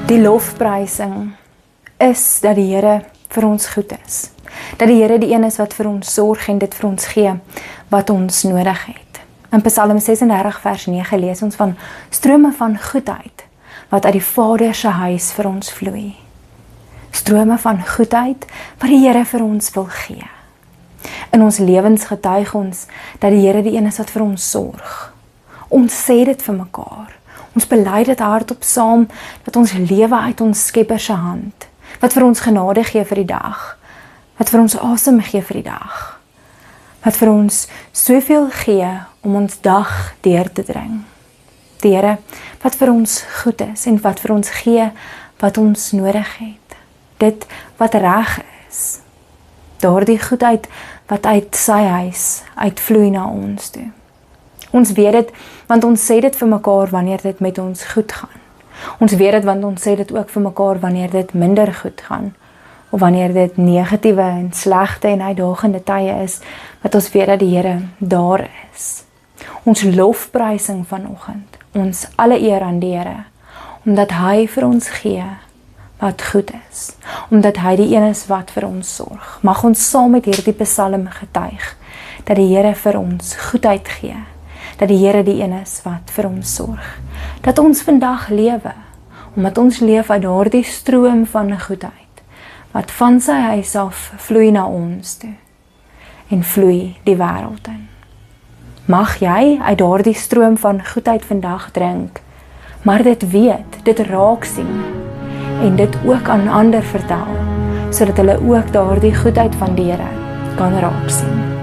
Die lofprysing is dat die Here vir ons goed is. Dat die Here die een is wat vir ons sorg en dit vir ons gee wat ons nodig het. In Psalm 36 vers 9 lees ons van strome van goedheid wat uit die Vader se huis vir ons vloei. Strome van goedheid wat die Here vir ons wil gee. In ons lewens getuig ons dat die Here die een is wat vir ons sorg. Ons sê dit vir mekaar. Ons bely dit hardop saam dat ons lewe uit ons Skepper se hand, wat vir ons genade gee vir die dag, wat vir ons asem gee vir die dag, wat vir ons soveel gee om ons dag deur te dring. Die Here wat vir ons goed is en wat vir ons gee wat ons nodig het. Dit wat reg is. Daardie goedheid wat uit sy huis uitvloei na ons toe. Ons weet dit, want ons sê dit vir mekaar wanneer dit met ons goed gaan. Ons weet dit, want ons sê dit ook vir mekaar wanneer dit minder goed gaan. Of wanneer dit negatiewe en slegte en uitdagende tye is, wat ons weet dat die Here daar is. Ons lofprysing vanoggend, ons alle eer aan die Here, omdat hy vir ons gee wat goed is, omdat hy die een is wat vir ons sorg. Mag ons saam met hierdie psalm getuig, dat die Here vir ons goedheid gee, dat die Here die een is wat vir ons sorg, dat ons vandag lewe, omdat ons leef uit daardie stroom van goedheid, wat van sy huis af vloei na ons toe, en vloei die wêreld in. Mag jy uit daardie stroom van goedheid vandag drink, maar dit weet, dit raak sien, en dit ook aan ander vertel, sodat hulle ook daardie goedheid van die Here kan raak sien.